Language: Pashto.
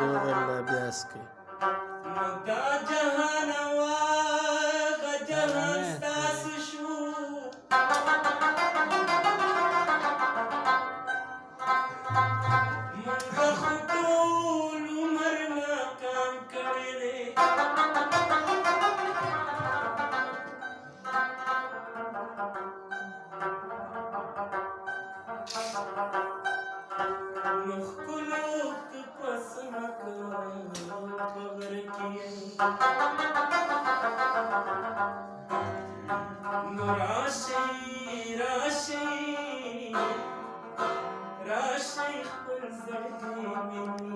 دروغ بیاس کوي. نو دا جهان واغه جهان ستاسو شو مونږه خو ټول عمر ناکام کړی دی نو ښکلو که پسمه که په غر کې نو راشئ راشئ راشئ خپل زړګی مې